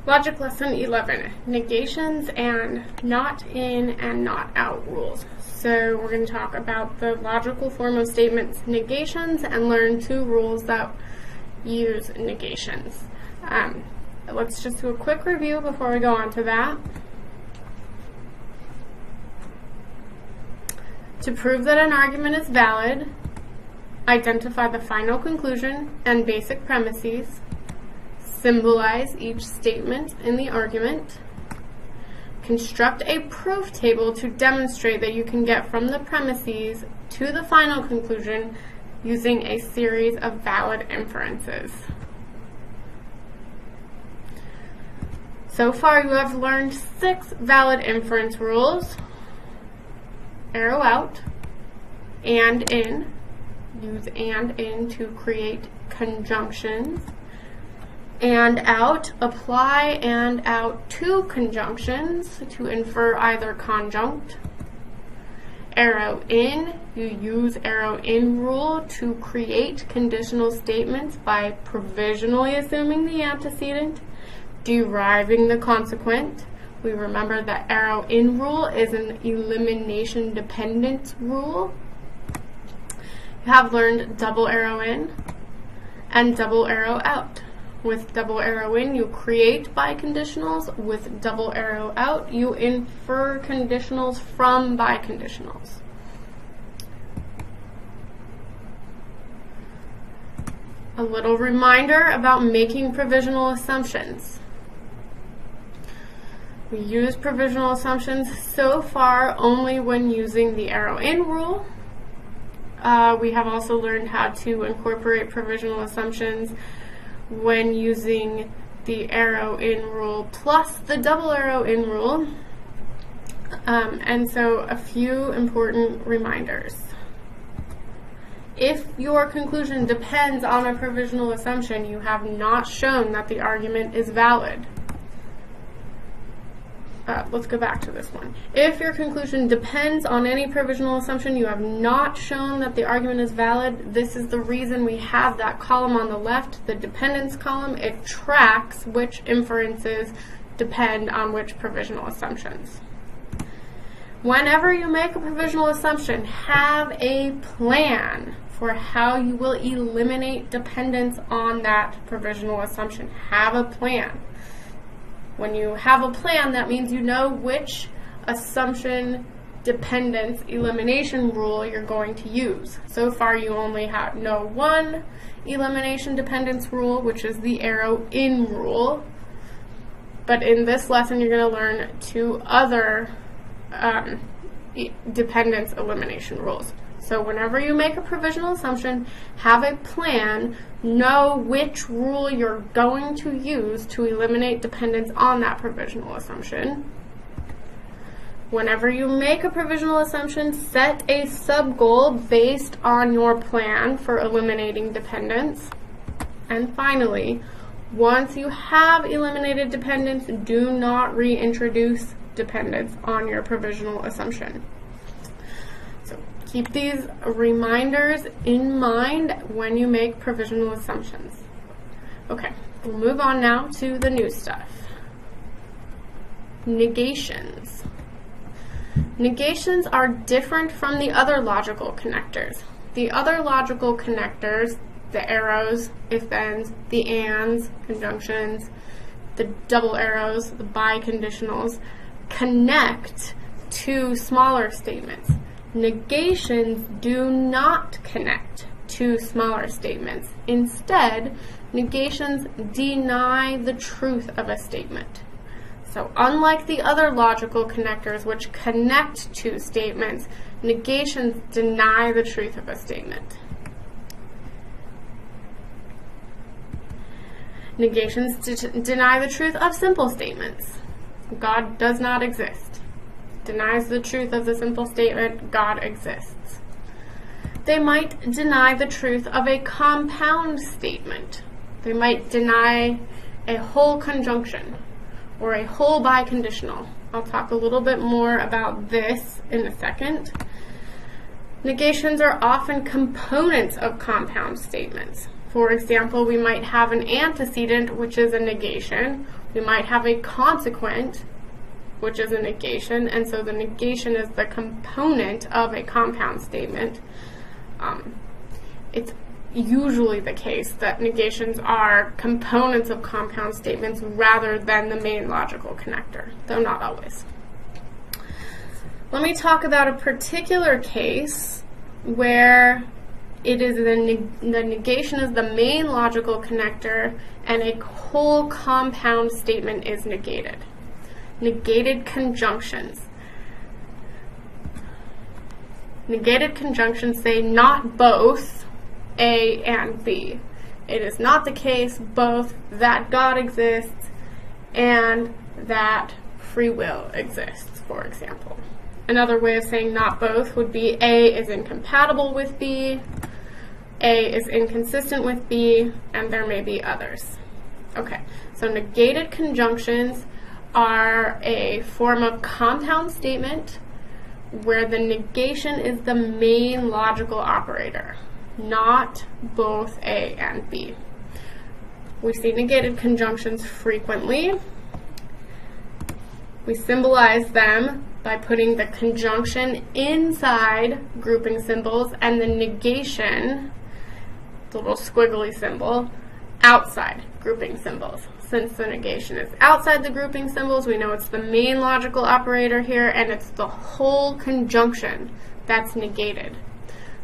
Logic lesson 11, negations and not in and not out rules. So we're going to talk about the logical form of statements, negations, and learn 2 rules that use negations. Let's just do a quick review before we go on to that. To prove that an argument is valid, identify the final conclusion and basic premises. Symbolize each statement in the argument. Construct a proof table to demonstrate that you can get from the premises to the final conclusion using a series of valid inferences. So far you have learned 6 valid inference rules. Arrow out, and in. Use and in to create conjunctions. And out, apply and out to conjunctions to infer either conjunct. Arrow in, you use arrow in rule to create conditional statements by provisionally assuming the antecedent, deriving the consequent. We remember that arrow in rule is an elimination dependence rule. You have learned double arrow in and double arrow out. With double arrow in, you create biconditionals. With double arrow out, you infer conditionals from biconditionals. A little reminder about making provisional assumptions. We use provisional assumptions so far only when using the arrow in rule. We have also learned how to incorporate provisional assumptions when using the arrow in rule plus the double arrow in rule. And so a few important reminders. If your conclusion depends on a provisional assumption, you have not shown that the argument is valid. Let's go back to this one. If your conclusion depends on any provisional assumption, you have not shown that the argument is valid. This is the reason we have that column on the left, the dependence column. It tracks which inferences depend on which provisional assumptions. Whenever you make a provisional assumption, have a plan for how you will eliminate dependence on that provisional assumption. Have a plan. When you have a plan, that means you know which assumption dependence elimination rule you're going to use. So far you only know one elimination dependence rule, which is the arrow in rule. But in this lesson you're going to learn 2 other dependence elimination rules. So whenever you make a provisional assumption, have a plan, know which rule you're going to use to eliminate dependence on that provisional assumption. Whenever you make a provisional assumption, set a sub-goal based on your plan for eliminating dependence. And finally, once you have eliminated dependence, do not reintroduce dependence on your provisional assumption. Keep these reminders in mind when you make provisional assumptions. Okay, we'll move on now to the new stuff. Negations. Negations are different from the other logical connectors. The other logical connectors, the arrows, if-thens, the ands, conjunctions, the double arrows, the biconditionals, connect to smaller statements. Negations do not connect to smaller statements. Instead, negations deny the truth of a statement. So unlike the other logical connectors which connect to statements, negations deny the truth of a statement. Negations deny the truth of simple statements. God does not exist. Denies the truth of the simple statement, God exists. They might deny the truth of a compound statement. They might deny a whole conjunction or a whole biconditional. I'll talk a little bit more about this in a second. Negations are often components of compound statements. For example, we might have an antecedent, which is a negation. We might have a consequent, which is a negation, and so the negation is the component of a compound statement. It's usually the case that negations are components of compound statements rather than the main logical connector, though not always. Let me talk about a particular case where it is the negation is the main logical connector and a whole compound statement is negated. Negated conjunctions. Negated conjunctions say not both A and B. It is not the case both that God exists and that free will exists, for example. Another way of saying not both would be A is incompatible with B, A is inconsistent with B, and there may be others. Okay, so negated conjunctions are a form of compound statement where the negation is the main logical operator, not both A and B. We see negated conjunctions frequently. We symbolize them by putting the conjunction inside grouping symbols and the negation, the little squiggly symbol, outside grouping symbols. Since the negation is outside the grouping symbols, we know it's the main logical operator here, and it's the whole conjunction that's negated.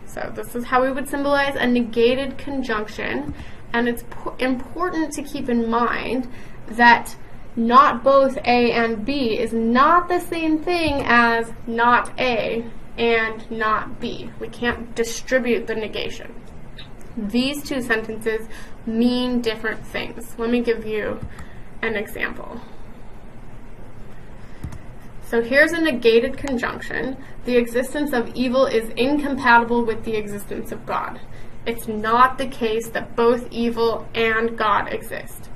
So this is how we would symbolize a negated conjunction, and it's important to keep in mind that not both A and B is not the same thing as not A and not B. We can't distribute the negation. These two sentences mean different things. Let me give you an example. So here's a negated conjunction. The existence of evil is incompatible with the existence of God. It's not the case that both evil and God exist.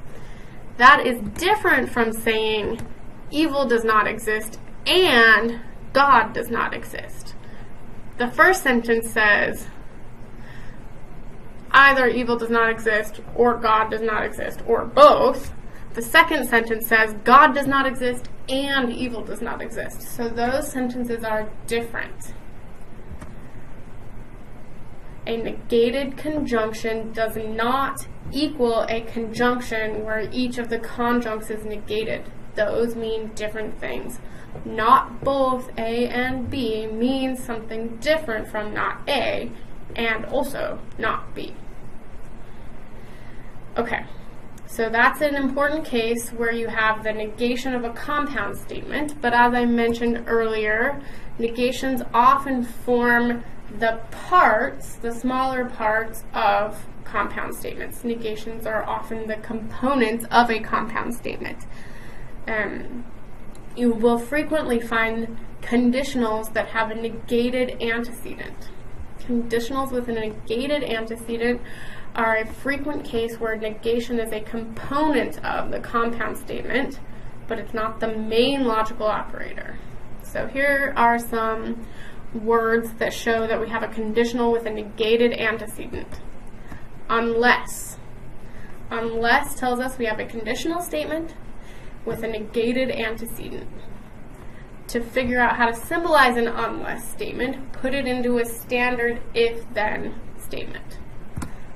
That is different from saying evil does not exist and God does not exist. The first sentence says either evil does not exist or God does not exist, or both. The second sentence says God does not exist and evil does not exist. So those sentences are different. A negated conjunction does not equal a conjunction where each of the conjuncts is negated. Those mean different things. Not both A and B means something different from not A and also not B. Okay, so that's an important case where you have the negation of a compound statement, but as I mentioned earlier, negations often form the parts, the smaller parts of compound statements. Negations are often the components of a compound statement. You will frequently find conditionals that have a negated antecedent. Conditionals with a negated antecedent are a frequent case where negation is a component of the compound statement, but it's not the main logical operator. So here are some words that show that we have a conditional with a negated antecedent. Unless. Unless tells us we have a conditional statement with a negated antecedent. To figure out how to symbolize an unless statement, put it into a standard if-then statement.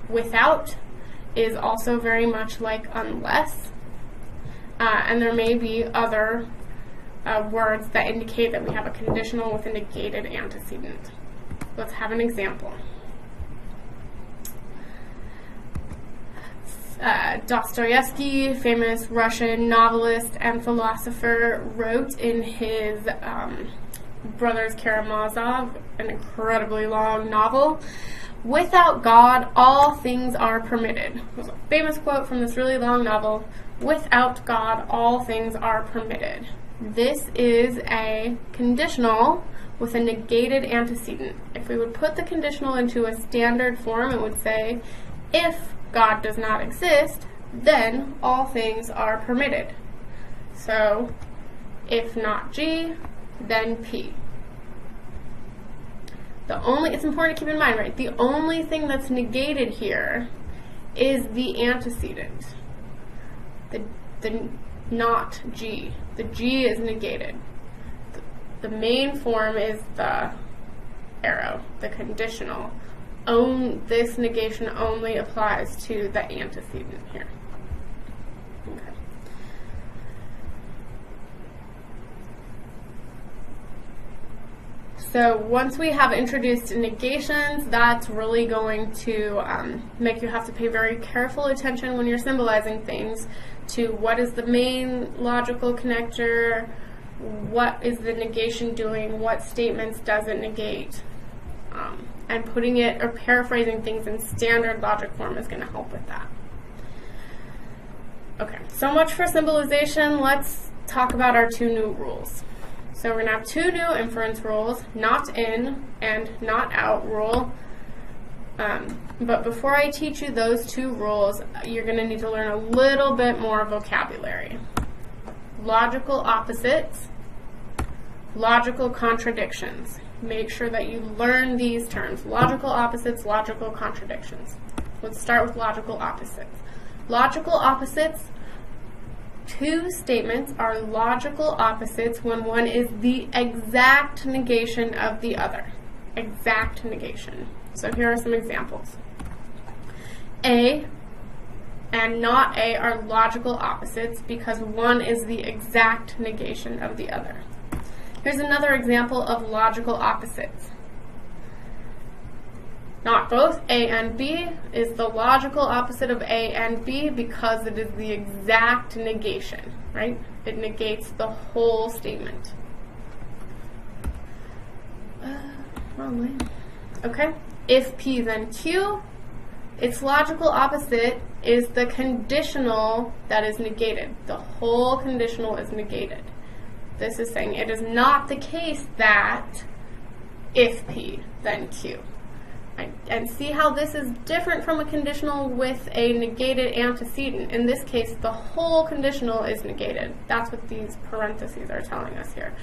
Without is also very much like unless, and there may be other words that indicate that we have a conditional with a negated antecedent. Let's have an example. Dostoevsky, famous Russian novelist and philosopher, wrote in his Brothers Karamazov, an incredibly long novel, "Without God, all things are permitted." It was a famous quote from this really long novel. Without God, all things are permitted. This is a conditional with a negated antecedent. If we would put the conditional into a standard form, it would say, if God does not exist, then all things are permitted. So, if not G, then P. It's important to keep in mind, right? The only thing that's negated here is the antecedent. The not G. The G is negated. The main form is the arrow, the conditional. This negation only applies to the antecedent here. Okay. So once we have introduced negations, that's really going to make you have to pay very careful attention when you're symbolizing things to what is the main logical connector, what is the negation doing, what statements does it negate, and putting it or paraphrasing things in standard logic form is going to help with that. Okay, so much for symbolization. Let's talk about our two new rules. So we're going to have two new inference rules, not in and not out rule. But before I teach you those two rules, you're going to need to learn a little bit more vocabulary. Logical opposites, logical contradictions. Make sure that you learn these terms. Logical opposites, logical contradictions. Let's start with logical opposites. Logical opposites, two statements are logical opposites when one is the exact negation of the other. Exact negation. So here are some examples. A and not A are logical opposites because one is the exact negation of the other. Here's another example of logical opposites. Not both A and B is the logical opposite of A and B because it is the exact negation, right? It negates the whole statement. Wrong way. Okay. If P then Q, its logical opposite is the conditional that is negated. The whole conditional is negated. This is saying it is not the case that if P then Q. And see how this is different from a conditional with a negated antecedent. In this case, the whole conditional is negated. That's what these parentheses are telling us here.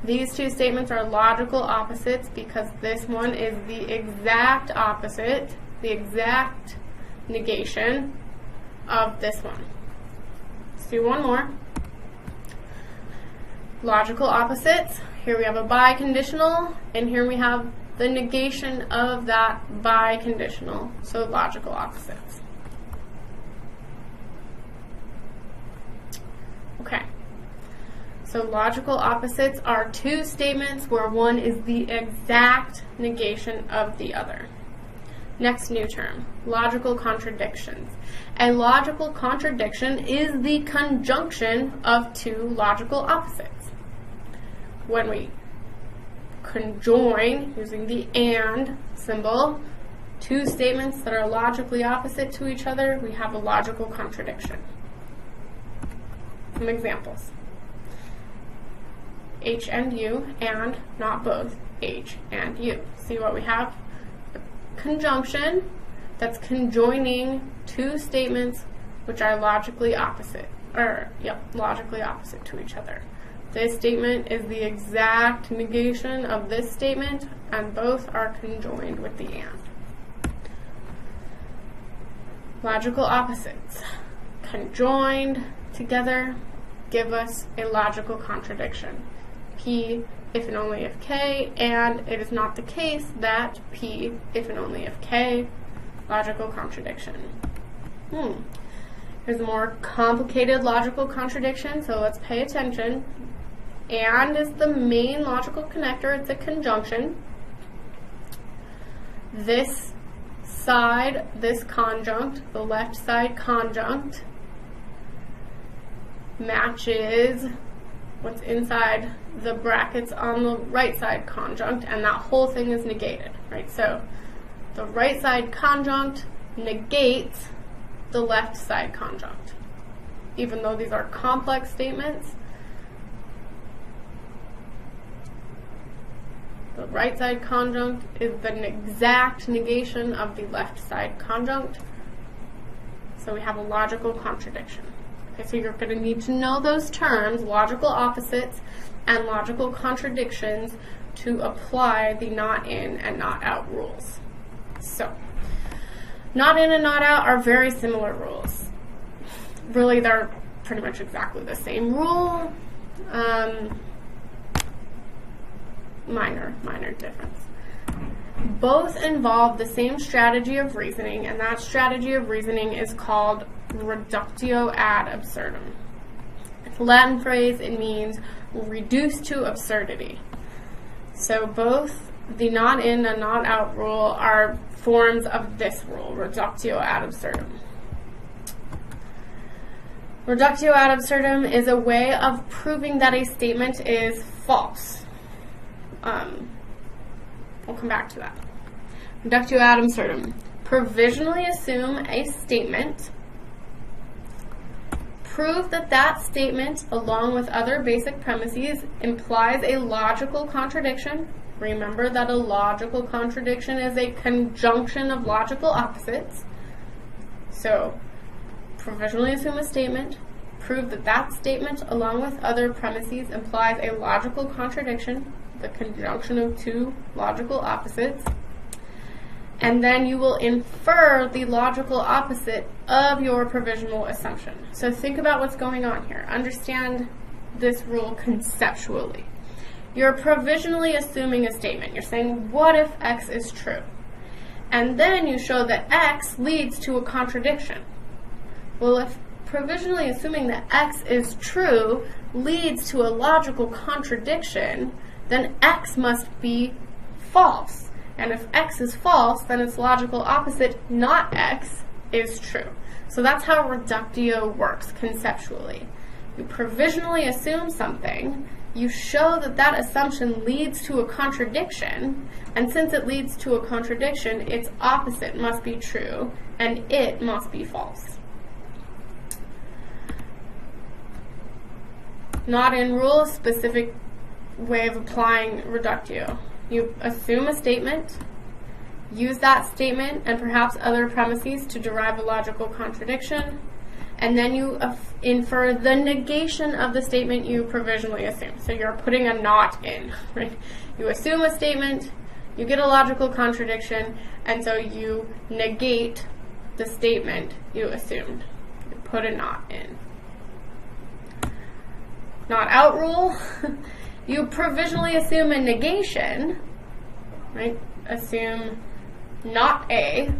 These two statements are logical opposites because this one is the exact opposite, the exact negation of this one. Let's do one more. Logical opposites. Here we have a biconditional, and here we have the negation of that biconditional, so logical opposites. Okay, so logical opposites are two statements where one is the exact negation of the other. Next new term, logical contradictions. A logical contradiction is the conjunction of two logical opposites. When we conjoin, using the and symbol, two statements that are logically opposite to each other, we have a logical contradiction. Some examples. H and U, and not both H and U. See what we have? A conjunction that's conjoining two statements which are logically opposite, logically opposite to each other. This statement is the exact negation of this statement, and both are conjoined with the and. Logical opposites conjoined together give us a logical contradiction. P if and only if K, and it is not the case that P if and only if K. Logical contradiction. Here's a more complicated logical contradiction, so let's pay attention. And is the main logical connector. It's a conjunction. This side, this conjunct, the left side conjunct, matches what's inside the brackets on the right side conjunct, and that whole thing is negated, right? So the right side conjunct negates the left side conjunct. Even though these are complex statements, the right side conjunct is the exact negation of the left side conjunct. So we have a logical contradiction. Okay, so you're going to need to know those terms, logical opposites and logical contradictions, to apply the not in and not out rules. So Not in and not out are very similar rules. Really, they're pretty much exactly the same rule. Minor difference. Both involve the same strategy of reasoning, and that strategy of reasoning is called reductio ad absurdum. It's a Latin phrase. It means reduce to absurdity. So both the not in and not out rule are forms of this rule, reductio ad absurdum. Reductio ad absurdum is a way of proving that a statement is false. We'll come back to that. Reductio ad absurdum. Provisionally assume a statement. Prove that that statement, along with other basic premises, implies a logical contradiction. Remember that a logical contradiction is a conjunction of logical opposites. So, provisionally assume a statement. Prove that that statement, along with other premises, implies a logical contradiction, the conjunction of two logical opposites. And then you will infer the logical opposite of your provisional assumption. So think about what's going on here. Understand this rule conceptually. You're provisionally assuming a statement. You're saying, what if X is true? And then you show that X leads to a contradiction. Well, if provisionally assuming that X is true leads to a logical contradiction, then X must be false. And if X is false, then its logical opposite, not X, is true. So that's how reductio works conceptually. You provisionally assume something, you show that that assumption leads to a contradiction, and since it leads to a contradiction, its opposite must be true, and it must be false. Not in rule, specific way of applying reductio. You assume a statement, use that statement and perhaps other premises to derive a logical contradiction, and then you infer the negation of the statement you provisionally assume. So you're putting a not in, right? You assume a statement, you get a logical contradiction, and so you negate the statement you assumed. You put a not in. Not out rule. You provisionally assume a negation, right? Assume not A.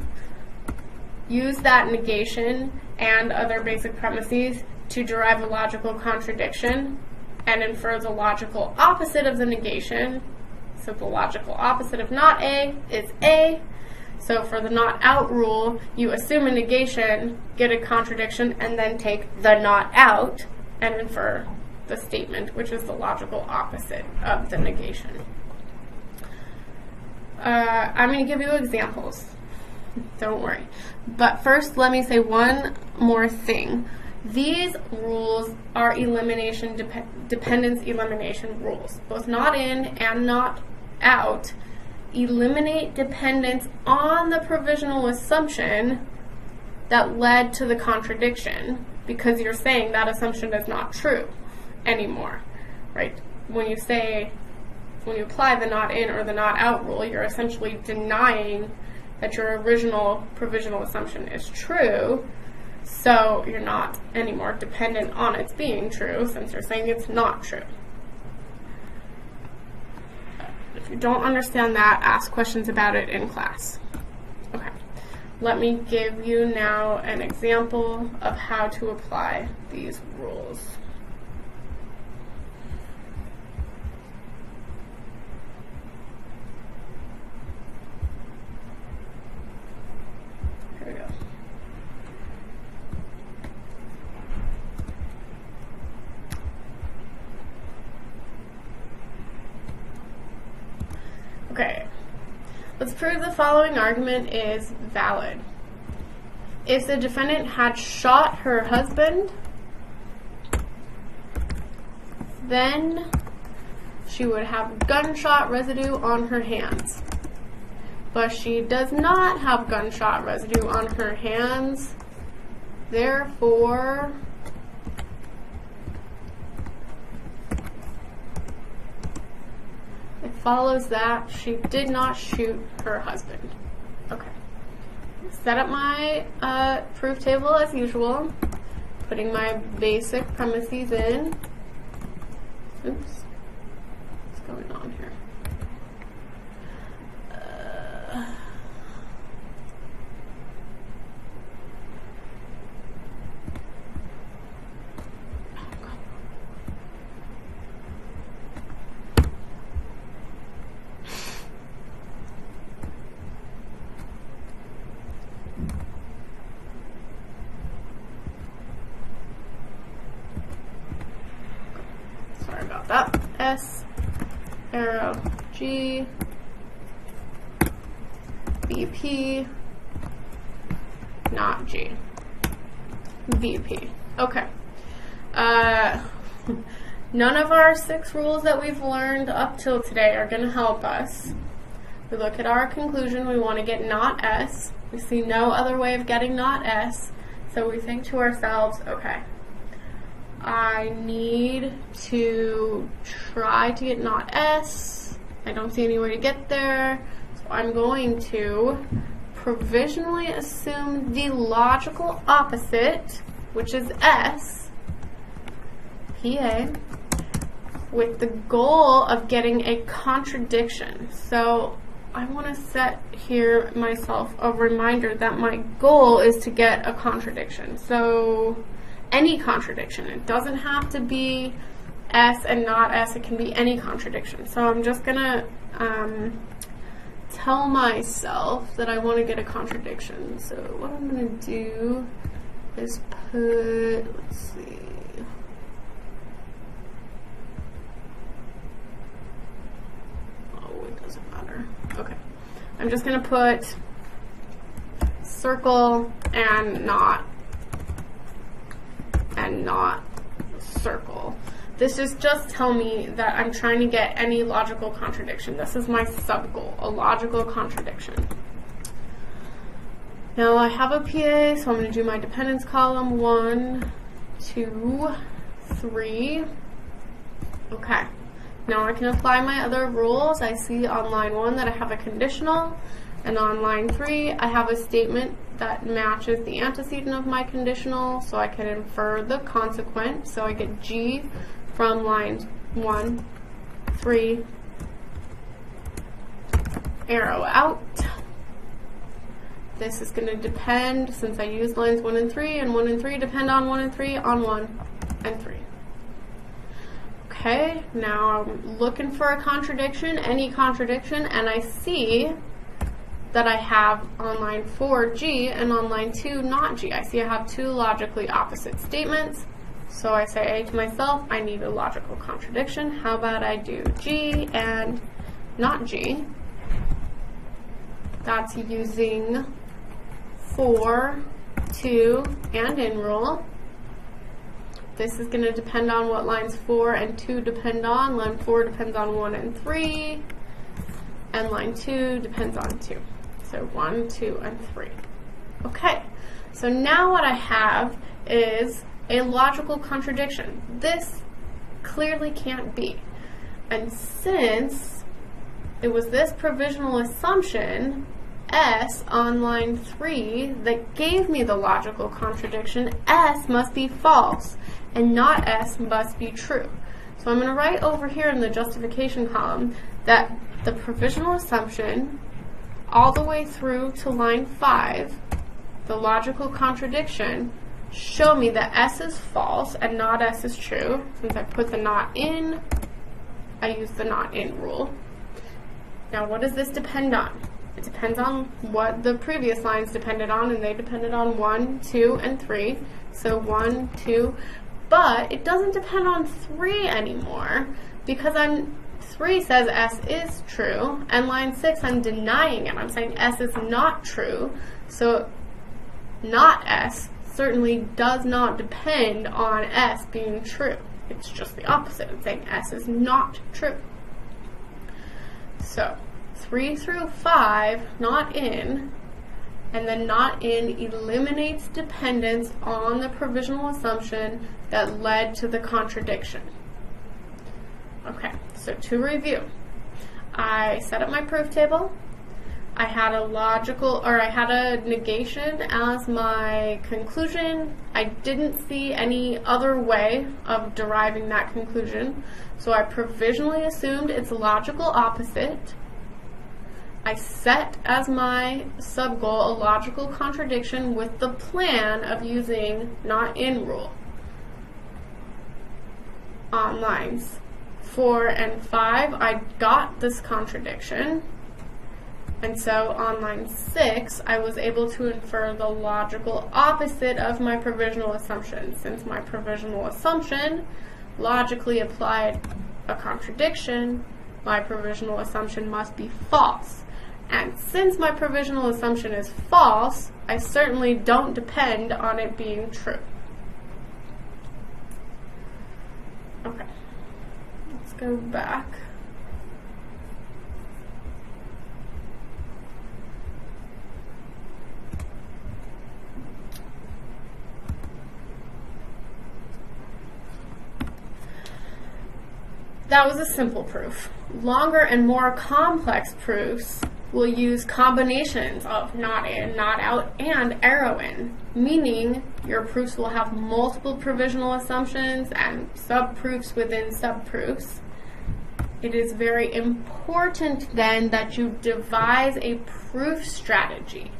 Use that negation and other basic premises to derive a logical contradiction and infer the logical opposite of the negation. So the logical opposite of not A is A. So for the not out rule, you assume a negation, get a contradiction, and then take the not out and infer the statement, which is the logical opposite of the negation. I'm going to give you examples. Don't worry. But first, let me say one more thing. These rules are dependence elimination rules. Both not in and not out eliminate dependence on the provisional assumption that led to the contradiction, because you're saying that assumption is not true anymore, right? When you apply the not in or the not out rule, you're essentially denying that your original provisional assumption is true, so you're not anymore dependent on its being true, since you're saying it's not true. If you don't understand that, ask questions about it in class. Okay, let me give you now an example of how to apply these rules. Here we go. Okay, let's prove the following argument is valid. If the defendant had shot her husband, then she would have gunshot residue on her hands. But she does not have gunshot residue on her hands, therefore it follows that she did not shoot her husband. Okay. set up my proof table as usual, putting my basic premises in. Oops, what's going on here? Sorry about that. S, arrow, G, VP, not G, VP. Okay. None of our 6 rules that we've learned up till today are going to help us. We look at our conclusion, we want to get not S. We see no other way of getting not S. So we think to ourselves, okay, I need to try to get not S. I don't see any way to get there. So I'm going to provisionally assume the logical opposite, which is S, PA, with the goal of getting a contradiction. So I want to set here myself a reminder that my goal is to get a contradiction. So any contradiction. It doesn't have to be S and not S. It can be any contradiction. So I'm just going to tell myself that I want to get a contradiction. So what I'm going to do is put, let's see. Oh, it doesn't matter. Okay. I'm just going to put circle and not circle. This is just tell me that I'm trying to get any logical contradiction. This is my sub-goal, a logical contradiction. Now I have a PA, so I'm going to do my dependence column. 1, 2, 3. Okay. Now I can apply my other rules. I see on line 1 that I have a conditional, and on line 3 I have a statement that matches the antecedent of my conditional, so I can infer the consequent. So I get G from lines 1, 3, arrow out. This is going to depend, since I use lines 1 and 3, and 1 and 3 depend on 1 and 3 on 1 and 3. Okay, now I'm looking for a contradiction, any contradiction, and I see that I have on line 4 G and on line 2 not G. I see I have 2 logically opposite statements. So I say to myself, I need a logical contradiction. How about I do G and not G? That's using for, to, and in rule. This is going to depend on what lines 4 and 2 depend on. Line 4 depends on 1 and 3, and line 2 depends on 2. So 1, 2, and 3. Okay, so now what I have is a logical contradiction. This clearly can't be. And since it was this provisional assumption, S on line 3, that gave me the logical contradiction, S must be false, and not S must be true. So I'm going to write over here in the justification column that the provisional assumption all the way through to line 5, the logical contradiction, show me that S is false and not S is true. Since I put the not in, I use the not in rule. Now what does this depend on? It depends on what the previous lines depended on, and they depended on 1, 2, and 3. So 1, 2, but it doesn't depend on 3 anymore, because 3 says S is true, and line 6 I'm denying it. I'm saying S is not true, so not S certainly does not depend on S being true. It's just the opposite. I'm saying S is not true. So 3 through 5, not in, and then not in eliminates dependence on the provisional assumption that led to the contradiction. Okay, so to review, I set up my proof table, I had a negation as my conclusion. I didn't see any other way of deriving that conclusion, so I provisionally assumed its logical opposite. I set as my subgoal a logical contradiction with the plan of using not in rule. On lines 4 and 5, I got this contradiction. And so on line 6, I was able to infer the logical opposite of my provisional assumption. Since my provisional assumption logically applied a contradiction, my provisional assumption must be false. And since my provisional assumption is false, I certainly don't depend on it being true. Okay, let's go back. That was a simple proof. Longer and more complex proofs will use combinations of not in, not out, and arrow in, meaning your proofs will have multiple provisional assumptions and subproofs within subproofs. It is very important then that you devise a proof strategy.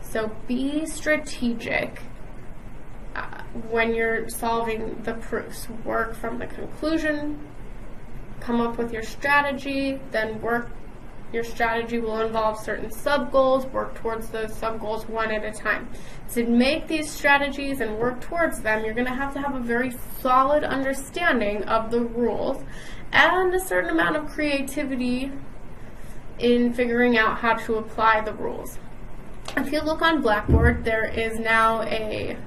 So be strategic when you're solving the proofs. Work from the conclusion, come up with your strategy, then your strategy will involve certain sub-goals, work towards those sub-goals one at a time. To make these strategies and work towards them, you're going to have a very solid understanding of the rules and a certain amount of creativity in figuring out how to apply the rules. If you look on Blackboard, there is now a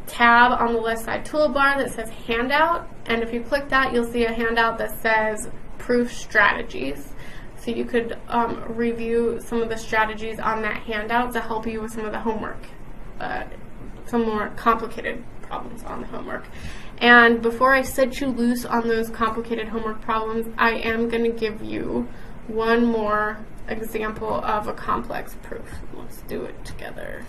tab on the left side toolbar that says Handout, and if you click that, you'll see a handout that says Proof Strategies. So you could review some of the strategies on that handout to help you with some of the homework, some more complicated problems on the homework. And before I set you loose on those complicated homework problems, I am going to give you one more example of a complex proof. Let's do it together.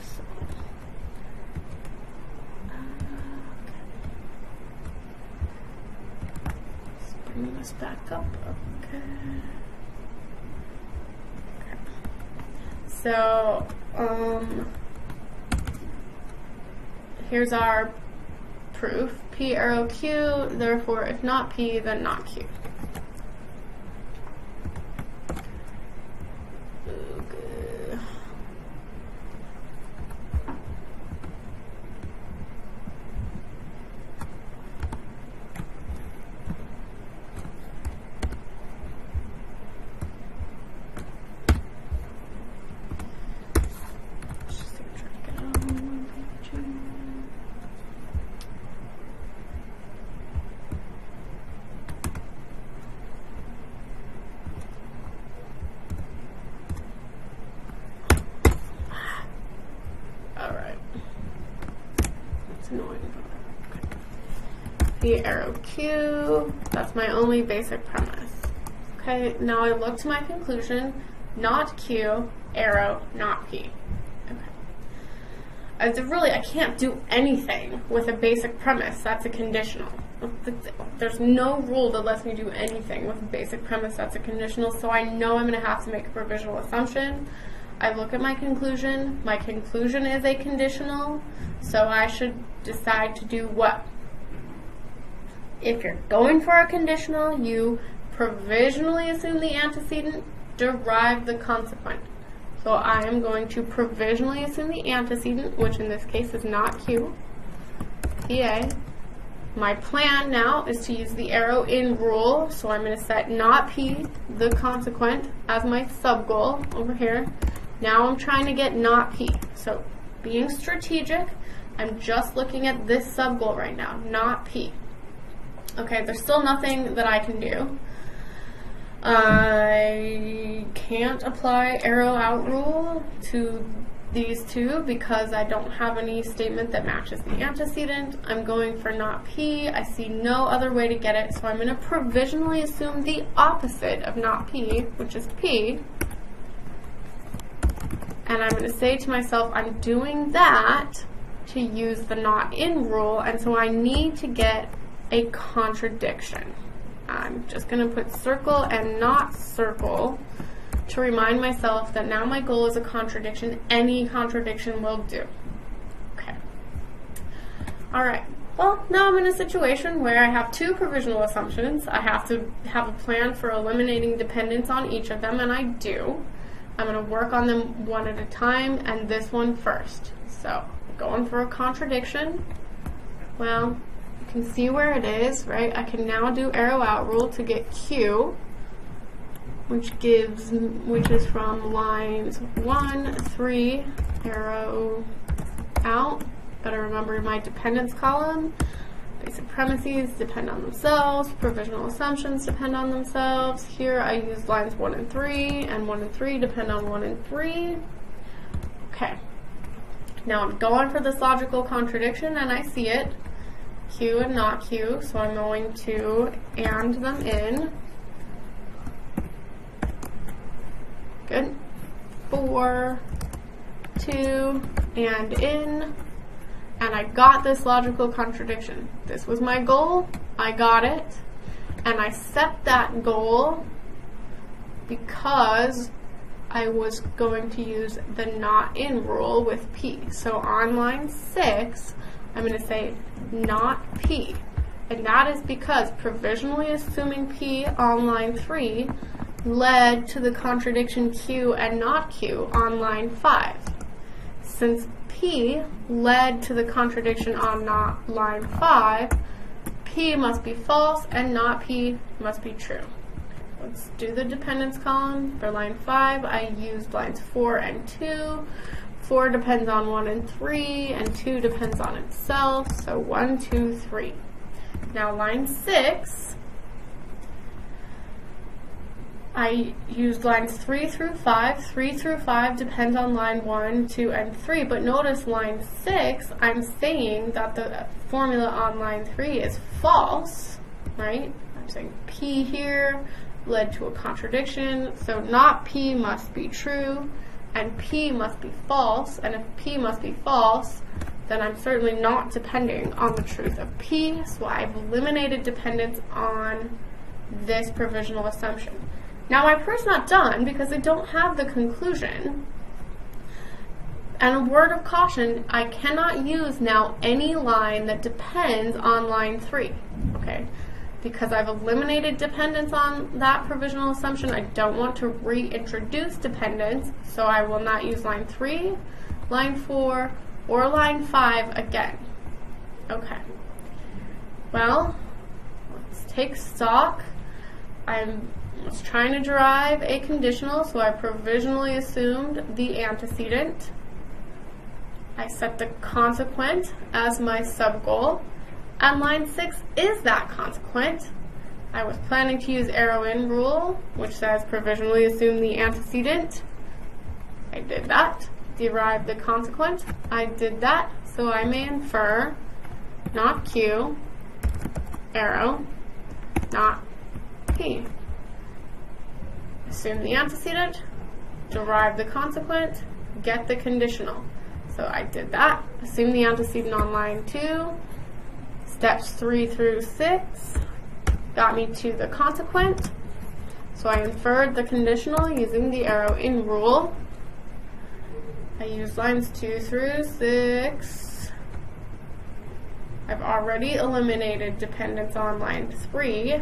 Bring this back up. Okay. So, here's our proof. P arrow Q, therefore if not P, then not Q. Okay. P arrow Q, that's my only basic premise. Okay, now I look to my conclusion, not Q, arrow, not P. Okay. I can't do anything with a basic premise. That's a conditional. There's no rule that lets me do anything with a basic premise that's a conditional, so I know I'm going to have to make a provisional assumption. I look at my conclusion. My conclusion is a conditional, so I should decide to do what? If you're going for a conditional, you provisionally assume the antecedent, derive the consequent. So I am going to provisionally assume the antecedent, which in this case is not Q, PA. My plan now is to use the arrow in rule, so I'm going to set not P, the consequent, as my sub-goal over here. Now I'm trying to get not P. So being strategic, I'm just looking at this sub-goal right now, not P. Okay, there's still nothing that I can do. I can't apply arrow out rule to these two because I don't have any statement that matches the antecedent. I'm going for not P. I see no other way to get it, so I'm going to provisionally assume the opposite of not P, which is P. And I'm going to say to myself, I'm doing that to use the not in rule, and so I need to get a contradiction. I'm just going to put circle and not circle to remind myself that now my goal is a contradiction. Any contradiction will do. Okay. All right. Well, now I'm in a situation where I have two provisional assumptions. I have to have a plan for eliminating dependence on each of them, and I do. I'm going to work on them one at a time, and this one first. So, going for a contradiction. Well, you can see where it is, right? I can now do arrow out rule to get Q, which is from lines 1, 3, arrow out. Better remember my dependence column. Basic premises depend on themselves. Provisional assumptions depend on themselves. Here I use lines 1 and 3, and 1 and 3 depend on 1 and 3. Okay. Now I'm going for this logical contradiction, and I see it. Q and not Q, so I'm going to and them in. Good. 4, 2, and in. And I got this logical contradiction. This was my goal. I got it. And I set that goal because I was going to use the not in rule with P. So on line 6, I'm going to say not P. And that is because provisionally assuming P on line 3 led to the contradiction Q and not Q on line 5. Since P led to the contradiction on not line 5, P must be false and not P must be true. Let's do the dependence column. For line 5, I used lines 4 and 2. 4 depends on 1 and 3, and 2 depends on itself, so 1, 2, 3. Now line 6, I used lines 3 through 5. 3 through 5 depends on line 1, 2, and 3, but notice line 6, I'm saying that the formula on line 3 is false, right? I'm saying P here led to a contradiction, so not P must be true, and P must be false, and if P must be false, then I'm certainly not depending on the truth of P, so I've eliminated dependence on this provisional assumption. Now my proof's not done because I don't have the conclusion. And a word of caution, I cannot use now any line that depends on line 3, okay? Because I've eliminated dependence on that provisional assumption, I don't want to reintroduce dependence, so I will not use line 3, line 4, or line 5 again. Okay. Well, let's take stock. I was trying to derive a conditional, so I provisionally assumed the antecedent. I set the consequent as my subgoal, and line 6 is that consequent. I was planning to use arrow in rule, which says provisionally assume the antecedent. I did that. Derive the consequent. I did that, so I may infer not Q, arrow, not P. Assume the antecedent, derive the consequent, get the conditional. So I did that. Assume the antecedent on line 2. Steps 3 through 6 got me to the consequent. So I inferred the conditional using the arrow in rule. I used lines 2 through 6. I've already eliminated dependence on line 3.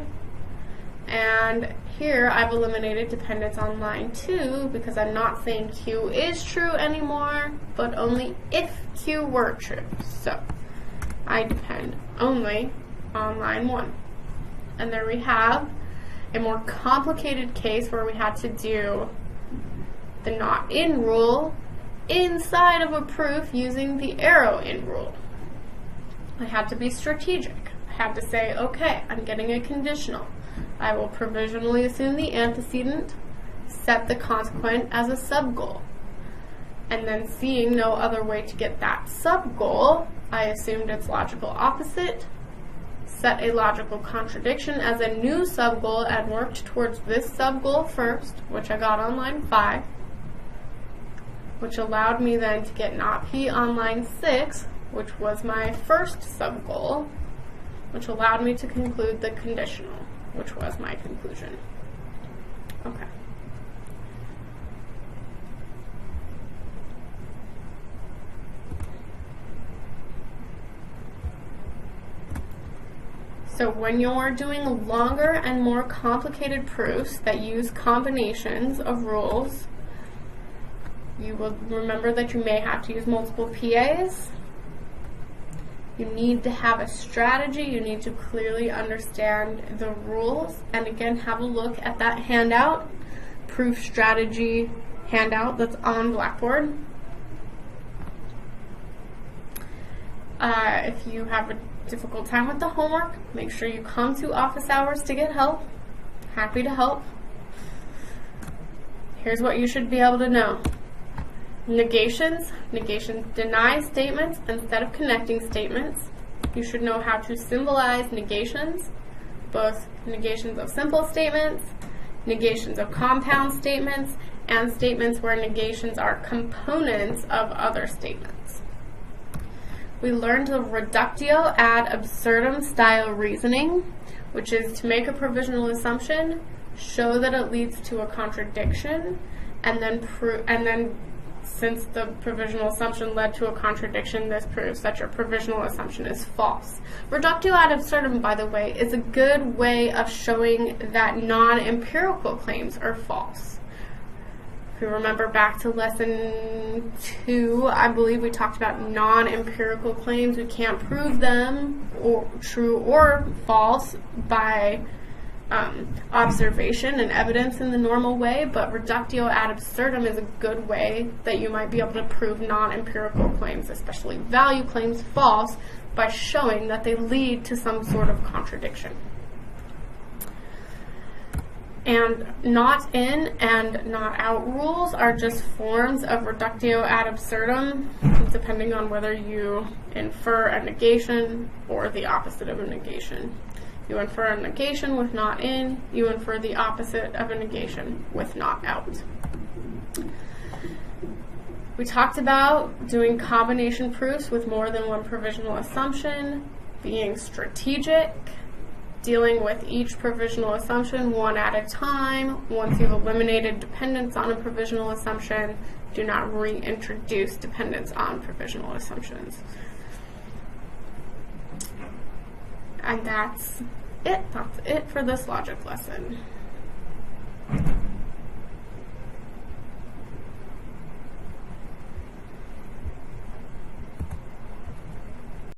And here I've eliminated dependence on line 2 because I'm not saying Q is true anymore, but only if Q were true. So I depend only on line 1. And there we have a more complicated case where we had to do the not in rule inside of a proof using the arrow in rule. I had to be strategic. I had to say, okay, I'm getting a conditional. I will provisionally assume the antecedent, set the consequent as a subgoal. and then seeing no other way to get that sub-goal, I assumed its logical opposite, set a logical contradiction as a new sub-goal, and worked towards this sub-goal first, which I got on line 5, which allowed me then to get not P on line 6, which was my first sub-goal, which allowed me to conclude the conditional, which was my conclusion. Okay. So when you're doing longer and more complicated proofs that use combinations of rules, you will remember that you may have to use multiple PAs. You need to have a strategy. You need to clearly understand the rules. And again, have a look at that handout, proof strategy handout that's on Blackboard. If you have a difficult time with the homework, make sure you come to office hours to get help. Happy to help. Here's what you should be able to know. Negations. Negations deny statements instead of connecting statements. You should know how to symbolize negations, both negations of simple statements, negations of compound statements, and statements where negations are components of other statements. We learned the reductio ad absurdum style reasoning, which is to make a provisional assumption, show that it leads to a contradiction, and then since the provisional assumption led to a contradiction, this proves that your provisional assumption is false. Reductio ad absurdum, by the way, is a good way of showing that non-empirical claims are false. If you remember back to lesson 2, I believe we talked about non-empirical claims. We can't prove them true or false by observation and evidence in the normal way, but reductio ad absurdum is a good way that you might be able to prove non-empirical claims, especially value claims, false by showing that they lead to some sort of contradiction. And not in and not out rules are just forms of reductio ad absurdum, depending on whether you infer a negation or the opposite of a negation. You infer a negation with not in, you infer the opposite of a negation with not out. We talked about doing combination proofs with more than one provisional assumption, being strategic, dealing with each provisional assumption one at a time. Once you've eliminated dependence on a provisional assumption, do not reintroduce dependence on provisional assumptions. And that's it. That's it for this logic lesson.